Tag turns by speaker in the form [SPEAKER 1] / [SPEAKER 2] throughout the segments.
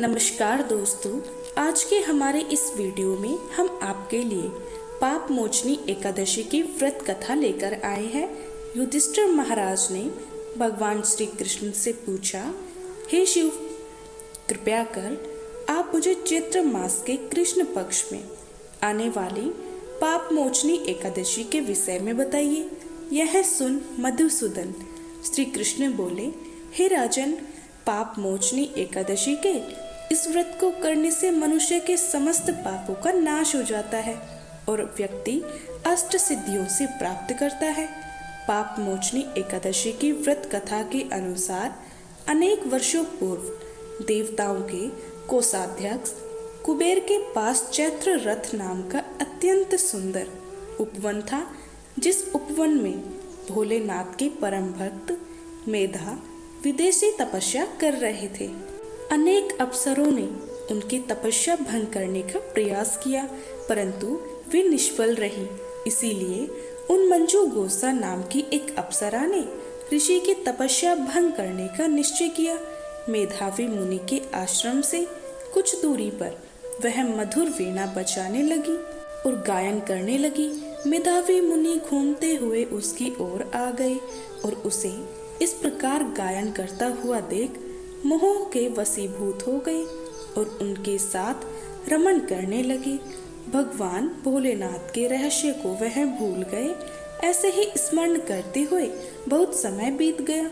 [SPEAKER 1] नमस्कार दोस्तों, आज के हमारे इस वीडियो में हम आपके लिए पाप मोचनी एकादशी की व्रत कथा लेकर आए हैं। युधिष्ठिर महाराज ने भगवान श्री कृष्ण से पूछा, हे शिव, कृपया कर आप मुझे चैत्र मास के कृष्ण पक्ष में आने वाली पाप मोचनी एकादशी के विषय में बताइए। यह सुन मधुसूदन श्री कृष्ण बोले, हे राजन, पाप मोचनी एकादशी के इस व्रत को करने से मनुष्य के समस्त पापों का नाश हो जाता है और व्यक्ति अष्ट सिद्धियों से प्राप्त करता है। पाप मोचनी एकादशी की व्रत कथा के अनुसार अनेक वर्षों पूर्व देवताओं के कोषाध्यक्ष कुबेर के पास चैत्र रथ नाम का अत्यंत सुंदर उपवन था, जिस उपवन में भोलेनाथ के परम भक्त मेधा विदेशी तपस्या कर रहे थे। अनेक अप्सरों ने उनकी तपस्या भंग करने का प्रयास किया, परंतु वे निष्फल रही। इसीलिए उन मंजू गोसा नाम की एक अप्सरा ने ऋषि की तपस्या भंग करने का निश्चय किया। मेधावी मुनि के आश्रम से कुछ दूरी पर वह मधुर वीणा बजाने लगी और गायन करने लगी। मेधावी मुनि घूमते हुए उसकी ओर आ गए और उसे इस प्रकार गायन करता हुआ देख मोह के वशीभूत हो गए और उनके साथ रमण करने लगे। भगवान भोलेनाथ के रहस्य को वह भूल गए। ऐसे ही स्मरण करते हुए बहुत समय बीत गया।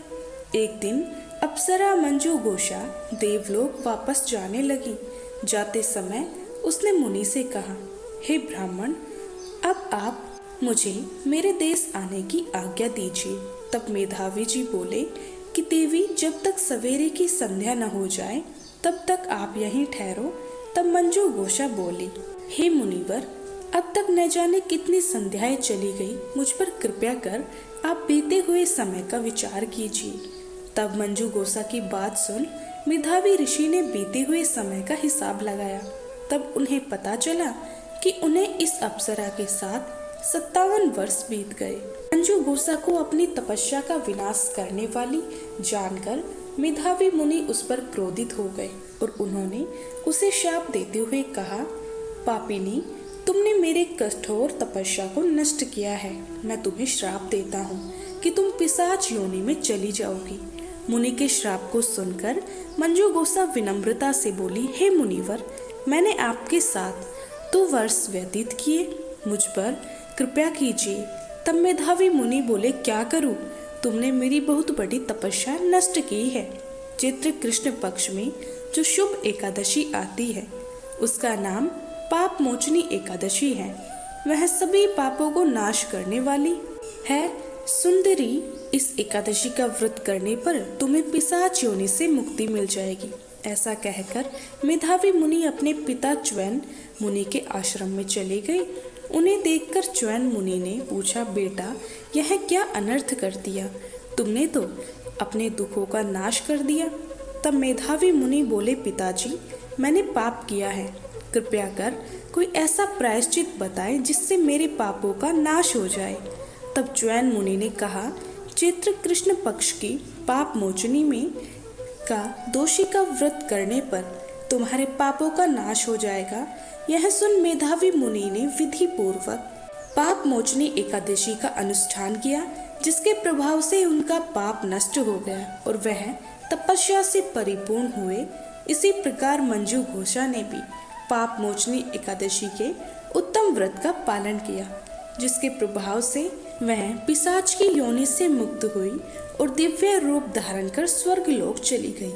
[SPEAKER 1] एक दिन अप्सरा मंजू घोषा देवलोक वापस जाने लगी। जाते समय उसने मुनि से कहा, हे ब्राह्मण, अब आप मुझे मेरे देश आने की आज्ञा दीजिए। तब मेधावी जी बोले कि देवी, जब तक सवेरे की संध्या न हो जाए तब तक आप यहीं ठहरो। तब मंजू घोषा बोली, हे मुनिवर, अब तक न जाने कितनी संध्याएं चली गई, मुझ पर कृपया कर आप बीते हुए समय का विचार कीजिए। तब मंजू घोषा की बात सुन मेधावी ऋषि ने बीते हुए समय का हिसाब लगाया। तब उन्हें पता चला कि उन्हें इस अप्सरा के साथ 57 वर्ष बीत गए। मंजू घोषा को अपनी तपस्या का विनाश करने वाली जानकर मेधावी मुनि उस पर क्रोधित हो गए और उन्होंने उसे शाप देते हुए कहा, पापिनी, तुमने मेरे कठोर तपस्या को नष्ट किया है। मैं तुम्हें श्राप देता हूँ कि तुम पिशाच योनि में चली जाओगी। मुनि के श्राप को सुनकर मंजू घोषा विनम्रता से बोली, हे मुनिवर, मैंने आपके साथ 2 वर्ष व्यतीत किए, मुझ पर कृपया कीजिए। तब मेधावी मुनि बोले, क्या करूं? तुमने मेरी बहुत बड़ी तपस्या नष्ट की है। चैत्र कृष्ण पक्ष में जो शुभ एकादशी आती है उसका नाम पाप मोचनी एकादशी है। वह सभी पापों को नाश करने वाली है। सुंदरी, इस एकादशी का व्रत करने पर तुम्हें पिशाच योनि से मुक्ति मिल जाएगी। ऐसा कहकर मेधावी मुनि अपने पिता च्वैन मुनि के आश्रम में चले गए। उन्हें देखकर च्वैन मुनि ने पूछा, बेटा, यह क्या अनर्थ कर दिया? तुमने तो अपने दुखों का नाश कर दिया। तब मेधावी मुनि बोले, पिताजी, मैंने पाप किया है। कृपया कर कोई ऐसा प्रायश्चित बताए जिससे मेरे पापों का नाश हो जाए। तब च्वैन मुनि ने कहा, चैत्र कृष्ण पक्ष की पाप मोचनी में का दोषी का व्रत करने पर तुम्हारे पापों का नाश हो जाएगा। यह सुन मेधावी मुनि ने विधि पूर्वक पाप मोचनी एकादशी का अनुष्ठान किया, जिसके प्रभाव से उनका पाप नष्ट हो गया और वह तपस्या से परिपूर्ण हुए। इसी प्रकार मंजू घोषा ने भी पाप मोचनी एकादशी के उत्तम व्रत का पालन किया, जिसके प्रभाव से वह पिशाच की योनि से मुक्त हुई और दिव्य रूप धारण कर स्वर्ग लोक चली गई।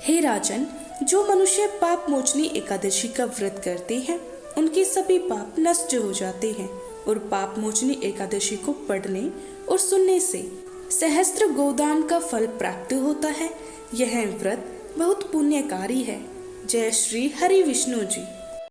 [SPEAKER 1] हे राजन, जो मनुष्य पाप मोचनी एकादशी का व्रत करते हैं उनके सभी पाप नष्ट हो जाते हैं और पाप मोचनी एकादशी को पढ़ने और सुनने से सहस्त्र गोदान का फल प्राप्त होता है। यह व्रत बहुत पुण्यकारी है। जय श्री हरि विष्णु जी।